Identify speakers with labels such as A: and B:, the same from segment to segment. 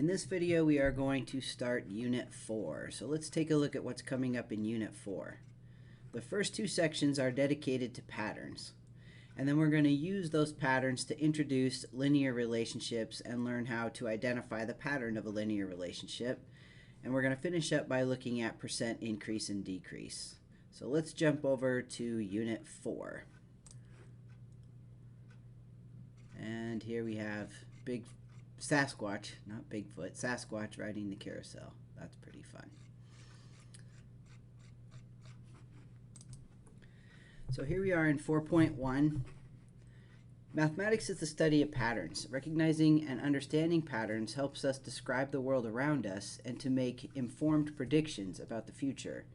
A: In this video, we are going to start Unit 4. So let's take a look at what's coming up in Unit 4. The first two sections are dedicated to patterns. And then we're going to use those patterns to introduce linear relationships and learn how to identify the pattern of a linear relationship. And we're going to finish up by looking at percent increase and decrease. So let's jump over to Unit 4. And here we have Big Sasquatch, not Bigfoot, Sasquatch riding the carousel. That's pretty fun. So here we are in 4.1. Mathematics is the study of patterns. Recognizing and understanding patterns helps us describe the world around us and to make informed predictions about the future.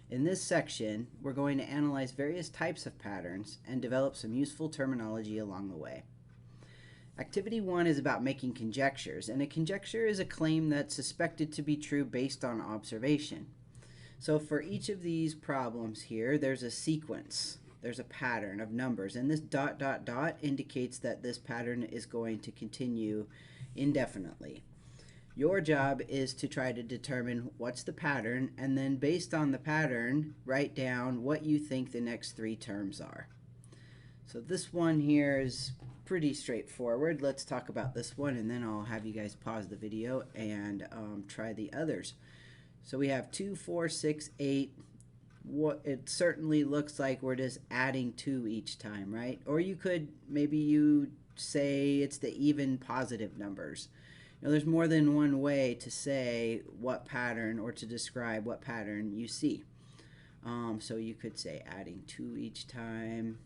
A: In this section, we're going to analyze various types of patterns and develop some useful terminology along the way. Activity 1 is about making conjectures, and a conjecture is a claim that's suspected to be true based on observation. So for each of these problems here, there's a sequence. There's a pattern of numbers, and this ... indicates that this pattern is going to continue indefinitely. Your job is to try to determine what's the pattern, and then based on the pattern, write down what you think the next three terms are. So this one here is pretty straightforward. Let's talk about this one, and then I'll have you guys pause the video and try the others. So we have 2, 4, 6, 8. What it certainly looks like we're just adding 2 each time, right? Or you could, maybe you say it's the even positive numbers. You know, there's more than one way to say what pattern or to describe what pattern you see. So you could say adding 2 each time.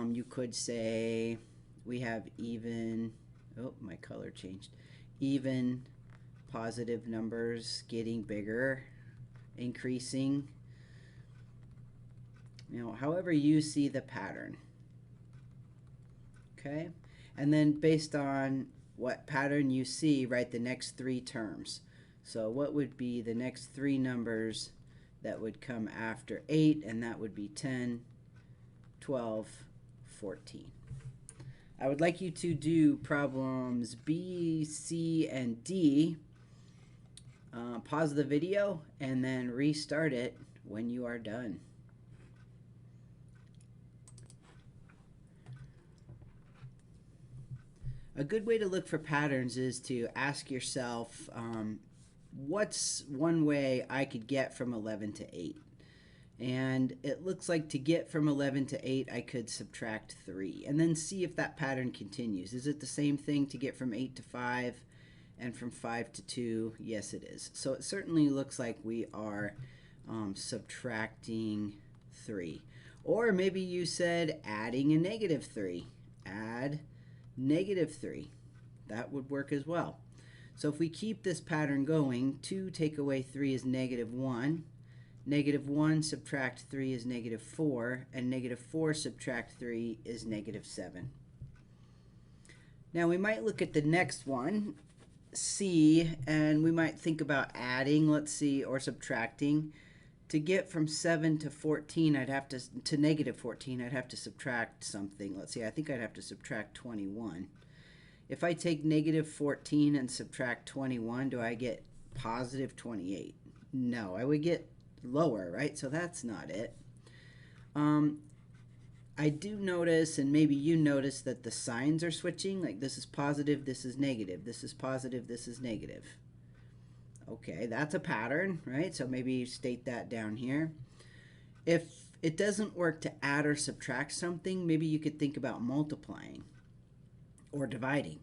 A: You could say we have even, oh, my color changed, even positive numbers getting bigger, increasing, you know, however you see the pattern. Okay, and then based on what pattern you see, write the next 3 terms. So what would be the next 3 numbers that would come after 8, and that would be 10, 12, 14. I would like you to do problems B, C, and D. Pause the video and then restart it when you are done. A good way to look for patterns is to ask yourself, what's one way I could get from 11 to 8? And it looks like to get from 11 to 8, I could subtract 3. And then see if that pattern continues. Is it the same thing to get from 8 to 5 and from 5 to 2? Yes, it is. So it certainly looks like we are subtracting 3. Or maybe you said adding a negative 3. Add negative 3. That would work as well. So if we keep this pattern going, 2 take away 3 is negative 1. Negative 1 subtract 3 is negative 4, and negative 4 subtract 3 is negative 7. Now we might look at the next one, C, and we might think about adding, let's see, or subtracting. To get from 7 to 14, I'd have to negative 14, I'd have to subtract something. Let's see, I think I'd have to subtract 21. If I take negative 14 and subtract 21, do I get positive 28? No, I would get lower, right? So that's not it. I do notice, and maybe you notice, that the signs are switching. Like this is positive, this is negative, this is positive, this is negative. Okay, that's a pattern, right? So maybe state that down here. If it doesn't work to add or subtract something, maybe you could think about multiplying or dividing.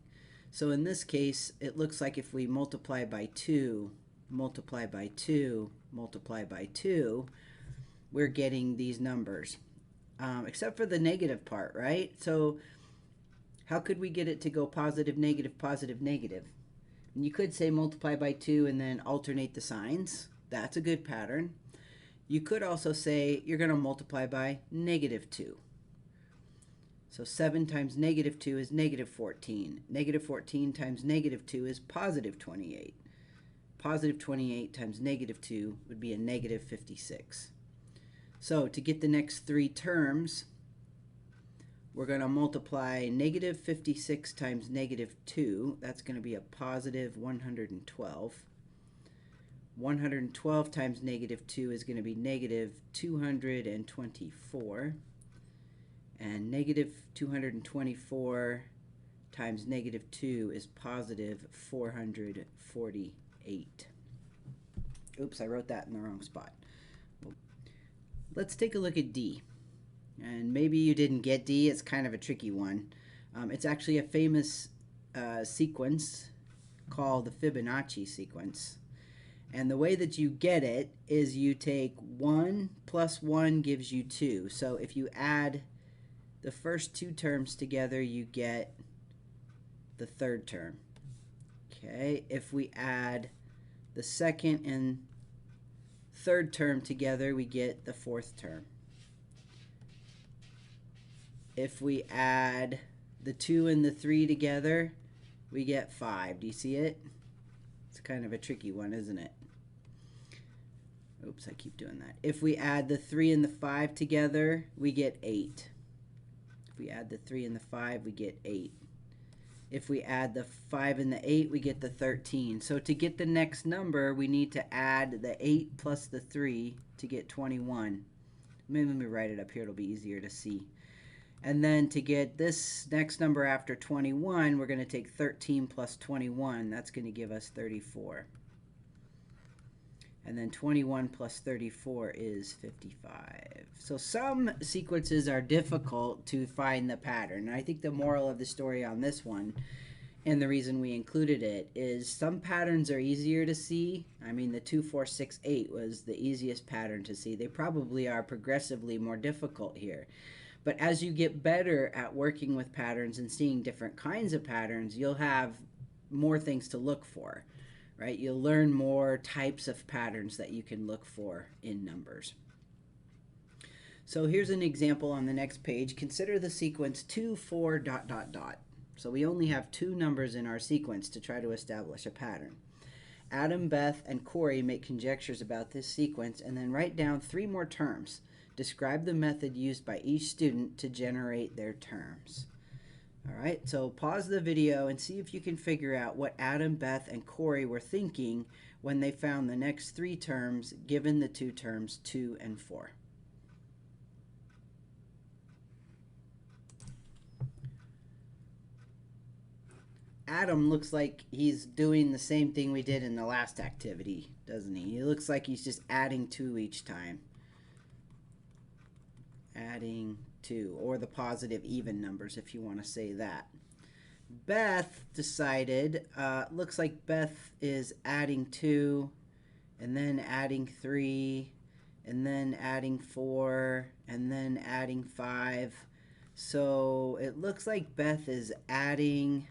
A: So in this case, it looks like if we multiply by 2, multiply by 2, multiply by 2, we're getting these numbers, except for the negative part, right? So how could we get it to go positive, negative, positive, negative? And you could say multiply by 2 and then alternate the signs. That's a good pattern. You could also say you're going to multiply by negative 2. So 7 times negative 2 is negative 14. Negative 14 times negative 2 is positive 28. Positive 28 times negative 2 would be a negative 56. So to get the next 3 terms, we're going to multiply negative 56 times negative 2. That's going to be a positive 112. 112 times negative 2 is going to be negative 224. And negative 224 times negative 2 is positive 448. Oops, I wrote that in the wrong spot. Let's take a look at D. And maybe you didn't get D. It's kind of a tricky one. It's actually a famous sequence called the Fibonacci sequence. And the way that you get it is you take 1 plus 1 gives you 2. So if you add the first two terms together, you get the third term. Okay, if we add the second and third term together, we get the fourth term. If we add the 2 and the 3 together, we get 5. Do you see it? It's kind of a tricky one, isn't it? Oops, I keep doing that. If we add the 3 and the 5 together, we get 8. If we add the 3 and the 5, we get 8. If we add the 5 and the 8, we get the 13. So to get the next number, we need to add the 8 plus the 3 to get 21. Maybe let me write it up here. It'll be easier to see. And then to get this next number after 21, we're going to take 13 plus 21. That's going to give us 34. And then 21 plus 34 is 55. So some sequences are difficult to find the pattern. And I think the moral of the story on this one, and the reason we included it, is some patterns are easier to see. I mean, the 2, 4, 6, 8 was the easiest pattern to see. They probably are progressively more difficult here. But as you get better at working with patterns and seeing different kinds of patterns, you'll have more things to look for, right? You'll learn more types of patterns that you can look for in numbers. So here's an example on the next page. Consider the sequence 2, 4, ... So we only have 2 numbers in our sequence to try to establish a pattern. Adam, Beth, and Corey make conjectures about this sequence and then write down 3 more terms. Describe the method used by each student to generate their terms. All right, so pause the video and see if you can figure out what Adam, Beth, and Corey were thinking when they found the next 3 terms given the 2 terms 2 and 4. Adam looks like he's doing the same thing we did in the last activity, doesn't he? He looks like he's just adding 2 each time. Adding 2, or the positive even numbers if you want to say that. Beth decided, looks like Beth is adding 2, and then adding 3, and then adding 4, and then adding 5. So it looks like Beth is adding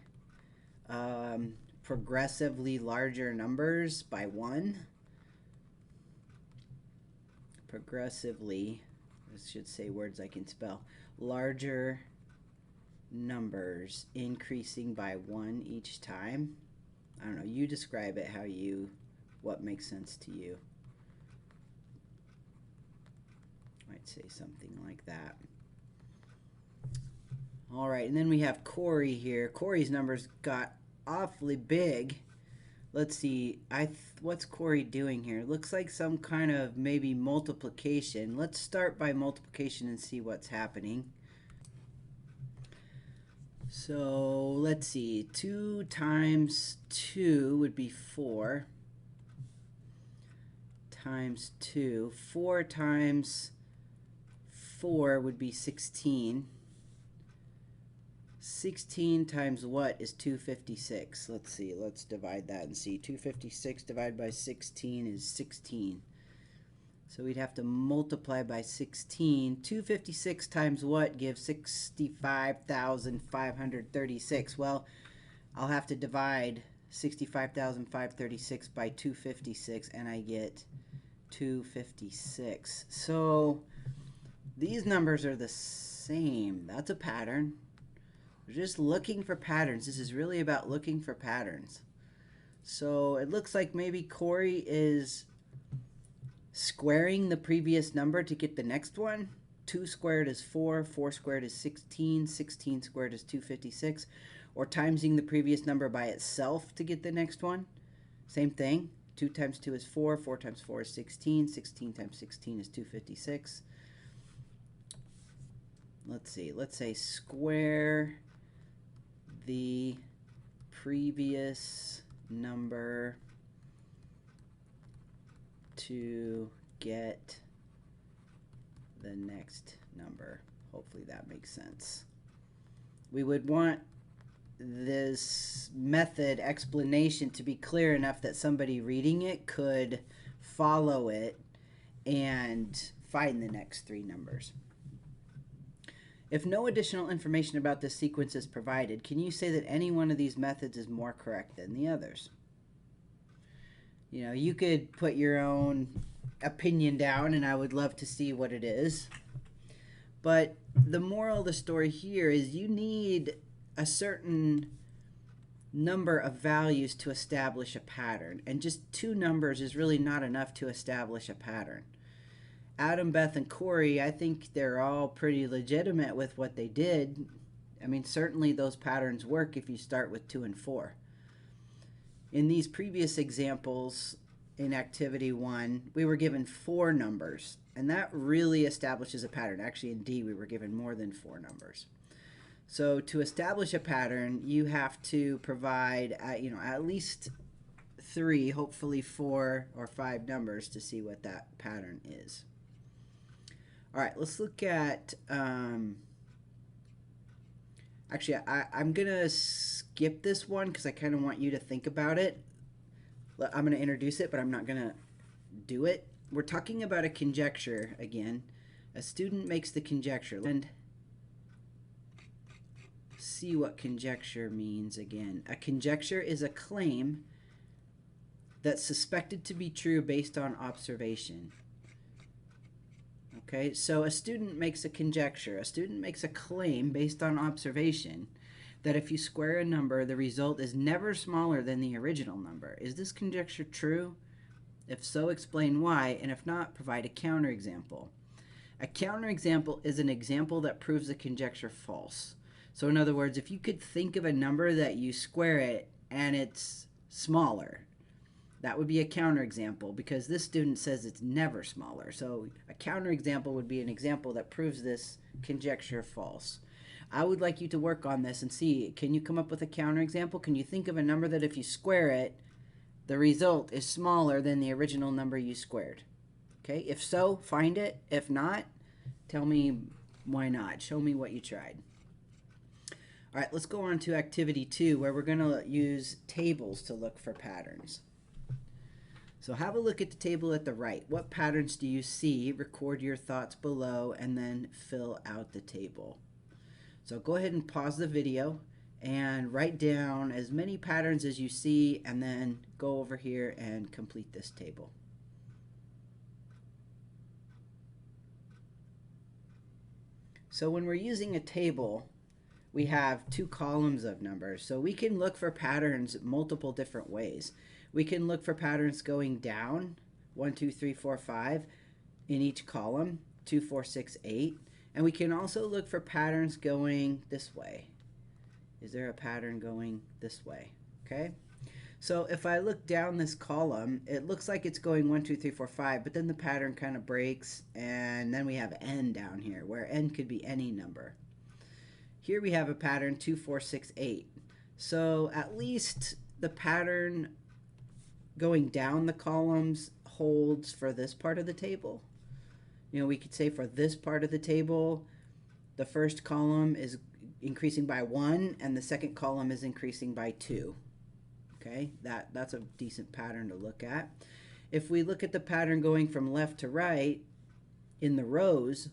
A: progressively larger numbers by 1. Progressively, this should say words I can spell. Larger numbers increasing by 1 each time. I don't know, you describe it what makes sense to you. Might say something like that. All right, and then we have Corey here. Corey's numbers got awfully big. Let's see, what's Corey doing here? Looks like some kind of maybe multiplication. Let's start by multiplication and see what's happening. So let's see, 2 times 2 would be 4 times 2. 4 times 4 would be 16. 16 times what is 256? Let's see. Let's divide that and see. 256 divided by 16 is 16. So we'd have to multiply by 16. 256 times what gives 65,536? Well, I'll have to divide 65,536 by 256, and I get 256. So these numbers are the same. That's a pattern. We're just looking for patterns. This is really about looking for patterns. So it looks like maybe Corey is squaring the previous number to get the next one. 2 squared is 4, 4 squared is 16, 16 squared is 256, or timesing the previous number by itself to get the next one. Same thing. 2 times 2 is 4, 4 times 4 is 16, 16 times 16 is 256. Let's see, let's say square the previous number to get the next number. Hopefully that makes sense. We would want this method explanation to be clear enough that somebody reading it could follow it and find the next three numbers. If no additional information about this sequence is provided, can you say that any one of these methods is more correct than the others? You know, you could put your own opinion down, and I would love to see what it is. But the moral of the story here is you need a certain number of values to establish a pattern, and just 2 numbers is really not enough to establish a pattern. Adam, Beth, and Corey, I think they're all pretty legitimate with what they did. I mean, certainly those patterns work if you start with 2 and 4. In these previous examples in activity 1, we were given 4 numbers, and that really establishes a pattern. Actually, in D, we were given more than 4 numbers. So to establish a pattern, you have to provide at least 3, hopefully 4 or 5 numbers to see what that pattern is. All right, let's look at, actually, I'm going to skip this one because I kind of want you to think about it. I'm going to introduce it, but I'm not going to do it. We're talking about a conjecture again. A student makes the conjecture, and see what conjecture means again. A conjecture is a claim that's suspected to be true based on observation. Okay, so a student makes a conjecture. A student makes a claim based on observation that if you square a number, the result is never smaller than the original number. Is this conjecture true? If so, explain why, and if not, provide a counterexample. A counterexample is an example that proves a conjecture false. So in other words, if you could think of a number that you square it and it's smaller, that would be a counterexample because this student says it's never smaller. So a counterexample would be an example that proves this conjecture false. I would like you to work on this and see, can you come up with a counterexample? Can you think of a number that if you square it, the result is smaller than the original number you squared? Okay, if so, find it. If not, tell me why not. Show me what you tried. All right, let's go on to activity 2, where we're going to use tables to look for patterns. So have a look at the table at the right. What patterns do you see? Record your thoughts below and then fill out the table. So go ahead and pause the video and write down as many patterns as you see, and then go over here and complete this table. So when we're using a table, we have 2 columns of numbers. So we can look for patterns multiple different ways. We can look for patterns going down, 1, 2, 3, 4, 5 in each column, 2, 4, 6, 8. And we can also look for patterns going this way. Is there a pattern going this way? Okay. So if I look down this column, it looks like it's going 1, 2, 3, 4, 5, but then the pattern kind of breaks, and then we have n down here, where n could be any number. Here we have a pattern 2, 4, 6, 8. So at least the pattern going down the columns holds for this part of the table. You know, we could say for this part of the table, the first column is increasing by 1 and the second column is increasing by 2. Okay, that's a decent pattern to look at. If we look at the pattern going from left to right in the rows,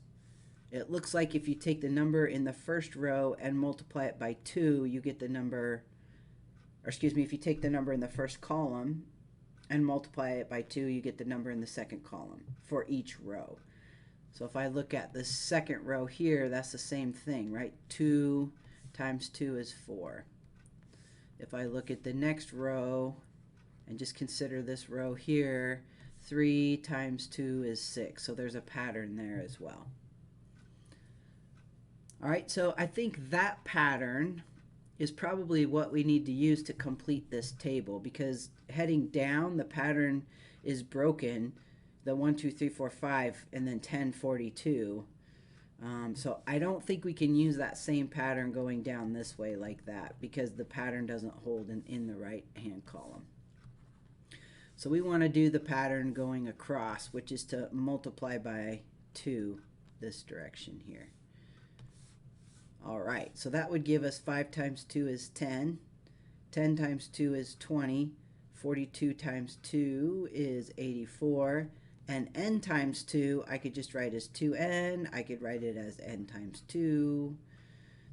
A: it looks like if you take the number in the first row and multiply it by 2, you get the number, or excuse me, if you take the number in the first column and multiply it by 2, you get the number in the second column for each row. So if I look at the second row here, that's the same thing, right? 2 times 2 is 4. If I look at the next row and just consider this row here, 3 times 2 is 6. So there's a pattern there as well. All right, so I think that pattern is probably what we need to use to complete this table, because heading down, the pattern is broken, the 1, 2, 3, 4, 5, and then 10, 42. So I don't think we can use that same pattern going down this way like that, because the pattern doesn't hold in the right hand column. So we want to do the pattern going across, which is to multiply by 2 this direction here. All right, so that would give us 5 times 2 is 10. 10 times 2 is 20. 42 times 2 is 84. And n times 2, I could just write as 2n. I could write it as n times 2.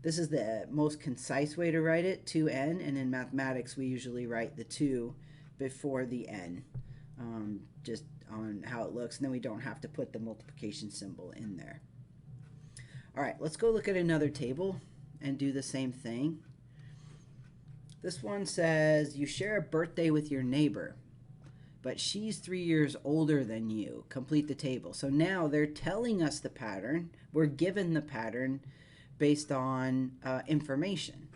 A: This is the most concise way to write it, 2n. And in mathematics, we usually write the 2 before the n, just on how it looks. And then we don't have to put the multiplication symbol in there. All right, let's go look at another table and do the same thing. This one says you share a birthday with your neighbor, but she's 3 years older than you. Complete the table. So now they're telling us the pattern. We're given the pattern based on information.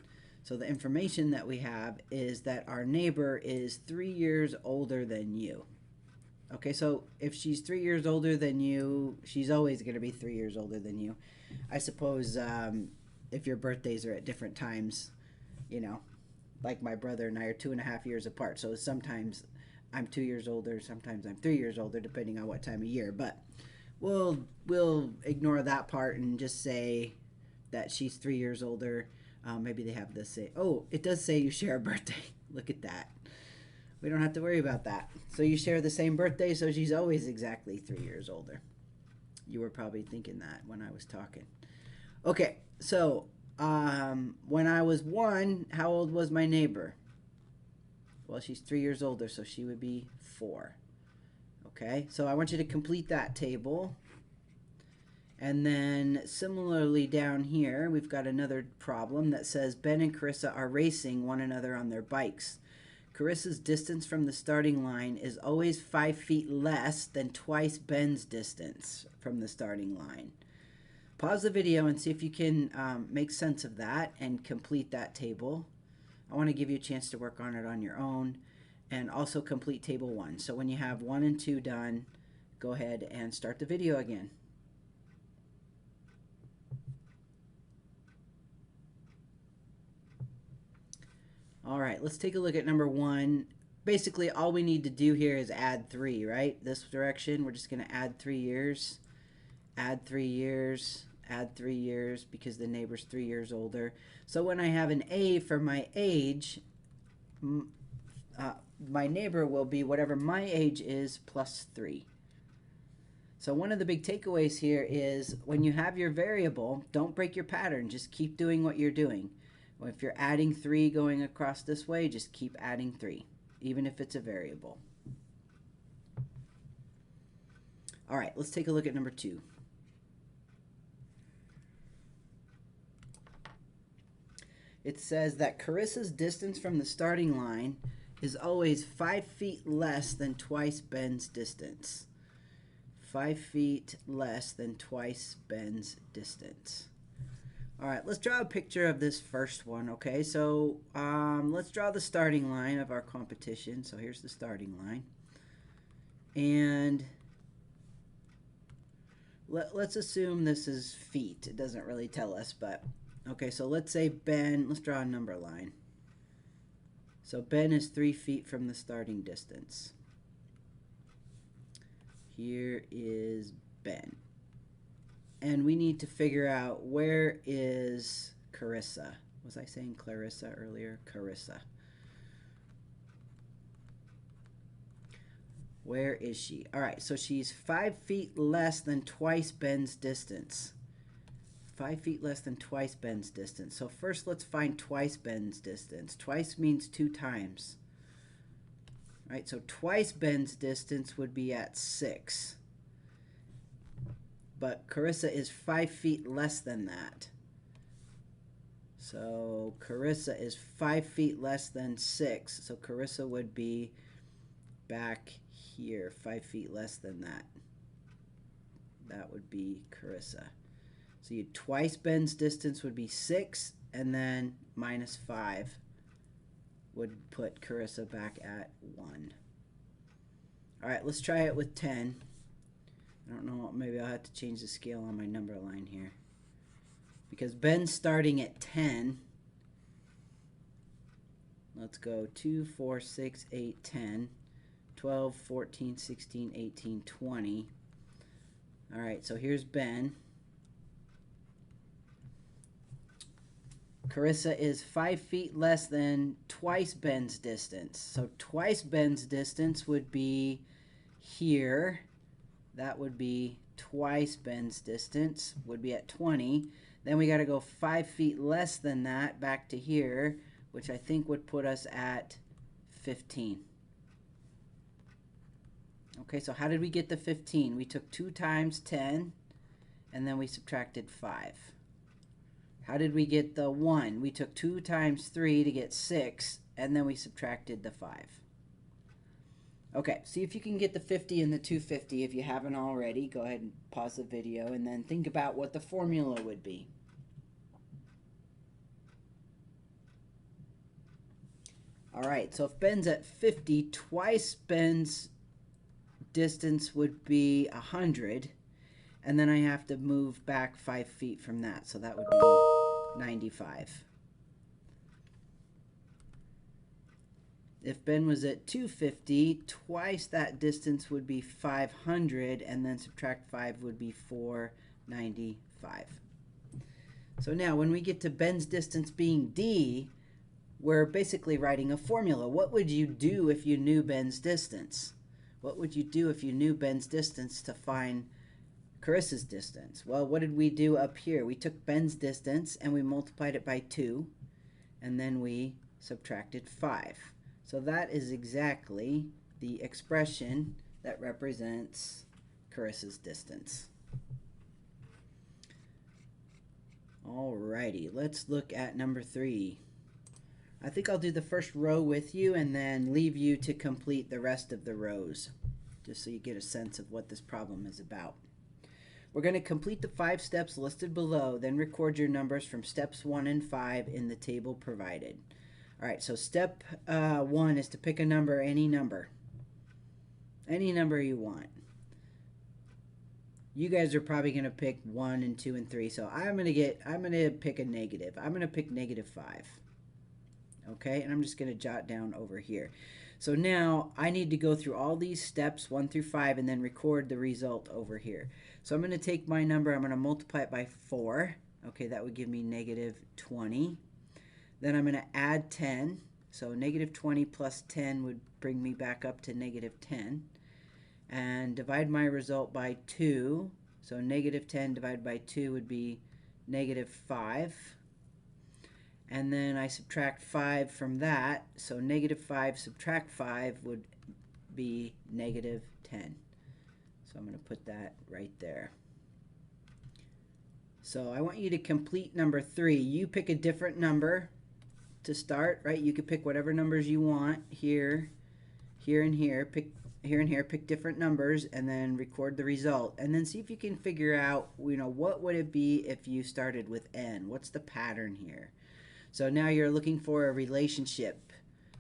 A: So the information that we have is that our neighbor is 3 years older than you. Okay, so if she's 3 years older than you, she's always going to be 3 years older than you. I suppose if your birthdays are at different times, you know, like my brother and I are 2.5 years apart. So sometimes I'm 2 years older, sometimes I'm 3 years older, depending on what time of year. But we'll ignore that part and just say that she's 3 years older. Maybe they have this say, oh, it does say you share a birthday. Look at that. We don't have to worry about that. So you share the same birthday, so she's always exactly 3 years older. You were probably thinking that when I was talking. Okay, so when I was 1, how old was my neighbor? Well, she's 3 years older, so she would be 4. Okay, so I want you to complete that table. And then similarly down here, we've got another problem that says Ben and Carissa are racing one another on their bikes. Carissa's distance from the starting line is always 5 feet less than twice Ben's distance from the starting line. Pause the video and see if you can make sense of that and complete that table. I want to give you a chance to work on it on your own and also complete table 1. So when you have 1 and 2 done, go ahead and start the video again. All right, let's take a look at number 1. Basically, all we need to do here is add 3, right? This direction, we're just going to add 3 years, add 3 years, add 3 years, because the neighbor's 3 years older. So when I have an A for my age, my neighbor will be whatever my age is plus 3. So one of the big takeaways here is when you have your variable, don't break your pattern. Just keep doing what you're doing. If you're adding 3 going across this way, just keep adding 3, even if it's a variable. All right, let's take a look at number 2. It says that Carissa's distance from the starting line is always 5 feet less than twice Ben's distance. 5 feet less than twice Ben's distance. All right, let's draw a picture of this first one, okay? So let's draw the starting line of our competition. So here's the starting line. And let's assume this is feet. It doesn't really tell us, but okay, so let's say Ben, let's draw a number line. So Ben is 3 feet from the starting distance. Here is Ben. And we need to figure out, where is Carissa? Was I saying Clarissa earlier? Carissa. Where is she? All right, so she's 5 feet less than twice Ben's distance. 5 feet less than twice Ben's distance. So first let's find twice Ben's distance. Twice means 2 times. All right, so twice Ben's distance would be at 6. But Carissa is 5 feet less than that. So Carissa is 5 feet less than 6. So Carissa would be back here, 5 feet less than that. That would be Carissa. So you twice Ben's distance would be 6, and then minus 5 would put Carissa back at 1. All right, let's try it with 10. I don't know, maybe I'll have to change the scale on my number line here. Because Ben's starting at 10. Let's go 2, 4, 6, 8, 10, 12, 14, 16, 18, 20. All right, so here's Ben. Carissa is 5 feet less than twice Ben's distance. So twice Ben's distance would be here. That would be twice Ben's distance, would be at 20. Then we got to go 5 feet less than that back to here, which I think would put us at 15. Okay, so how did we get the 15? We took 2 times 10, and then we subtracted 5. How did we get the 1? We took 2 times 3 to get 6, and then we subtracted the 5. Okay, see if you can get the 50 and the 250. If you haven't already, go ahead and pause the video and then think about what the formula would be. All right, so if Ben's at 50, twice Ben's distance would be 100, and then I have to move back 5 feet from that, so that would be 95. If Ben was at 250, twice that distance would be 500, and then subtract 5 would be 495. So now when we get to Ben's distance being D, we're basically writing a formula. What would you do if you knew Ben's distance? What would you do if you knew Ben's distance to find Carissa's distance? Well, what did we do up here? We took Ben's distance and we multiplied it by 2, and then we subtracted 5. So that is exactly the expression that represents Carissa's distance. Alrighty, let's look at number 3. I think I'll do the first row with you and then leave you to complete the rest of the rows, just so you get a sense of what this problem is about. We're going to complete the 5 steps listed below, then record your numbers from steps 1 and 5 in the table provided. All right, so step 1 is to pick a number, any number you want. You guys are probably going to pick 1 and 2 and 3, so I'm going to pick a negative. I'm going to pick -5. Okay, and I'm just going to jot down over here. So now I need to go through all these steps 1 through 5 and then record the result over here. So I'm going to take my number, I'm going to multiply it by 4. Okay, that would give me -20. Then I'm going to add 10. So -20 plus 10 would bring me back up to -10. And divide my result by 2. So -10 divided by 2 would be -5. And then I subtract 5 from that. So -5 subtract 5 would be -10. So I'm going to put that right there. So I want you to complete number 3. You pick a different number to start, right? You could pick whatever numbers you want here, here, and here. Pick here and here. Pick different numbers and then record the result. And then see if you can figure out, what would it be if you started with n? What's the pattern here? So now you're looking for a relationship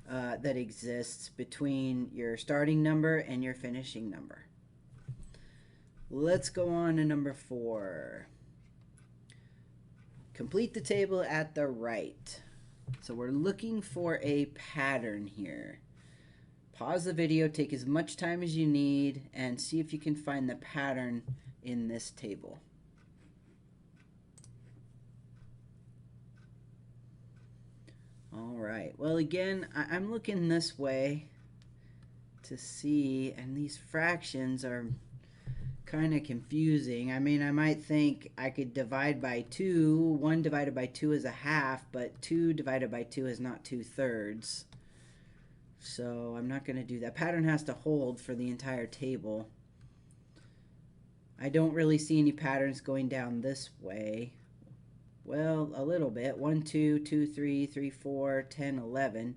A: that exists between your starting number and your finishing number. Let's go on to number 4. Complete the table at the right. So we're looking for a pattern here. Pause the video, take as much time as you need, and see if you can find the pattern in this table. All right, well, again, I'm looking this way to see, and these fractions are kind of confusing. I mean, I might think I could divide by 2. 1 divided by 2 is a half, but 2 divided by 2 is not 2/3. So I'm not going to do that. Pattern has to hold for the entire table. I don't really see any patterns going down this way. Well, a little bit. 1, 2, 2, 3, 3, 4, 10, 11.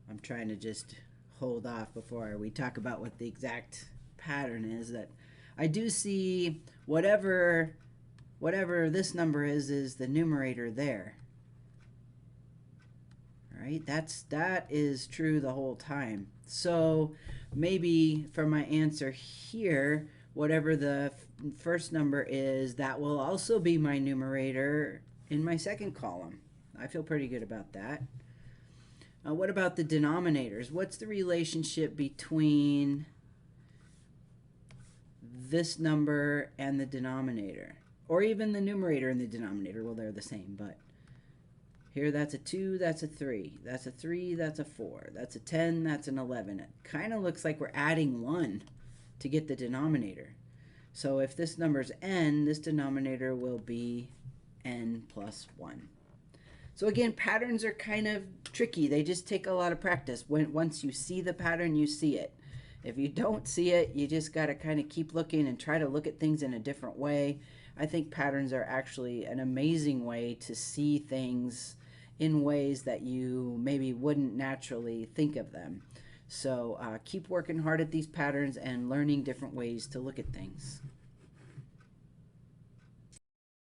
A: I'm trying to just hold off before we talk about what the exact pattern is. I do see whatever this number is the numerator there. Right? That is true the whole time. So maybe for my answer here, whatever the first number is, that will also be my numerator in my second column. I feel pretty good about that. What about the denominators? What's the relationship between this number and the denominator? Or even the numerator and the denominator? Well, they're the same, but here that's a 2, that's a 3. That's a 3, that's a 4. That's a 10, that's an 11. It kind of looks like we're adding 1 to get the denominator. So if this number's n, this denominator will be n plus 1. So again, patterns are kind of tricky. They just take a lot of practice. Once you see the pattern, you see it. If you don't see it, you just got to kind of keep looking and try to look at things in a different way. I think patterns are actually an amazing way to see things in ways that you maybe wouldn't naturally think of them. So keep working hard at these patterns and learning different ways to look at things.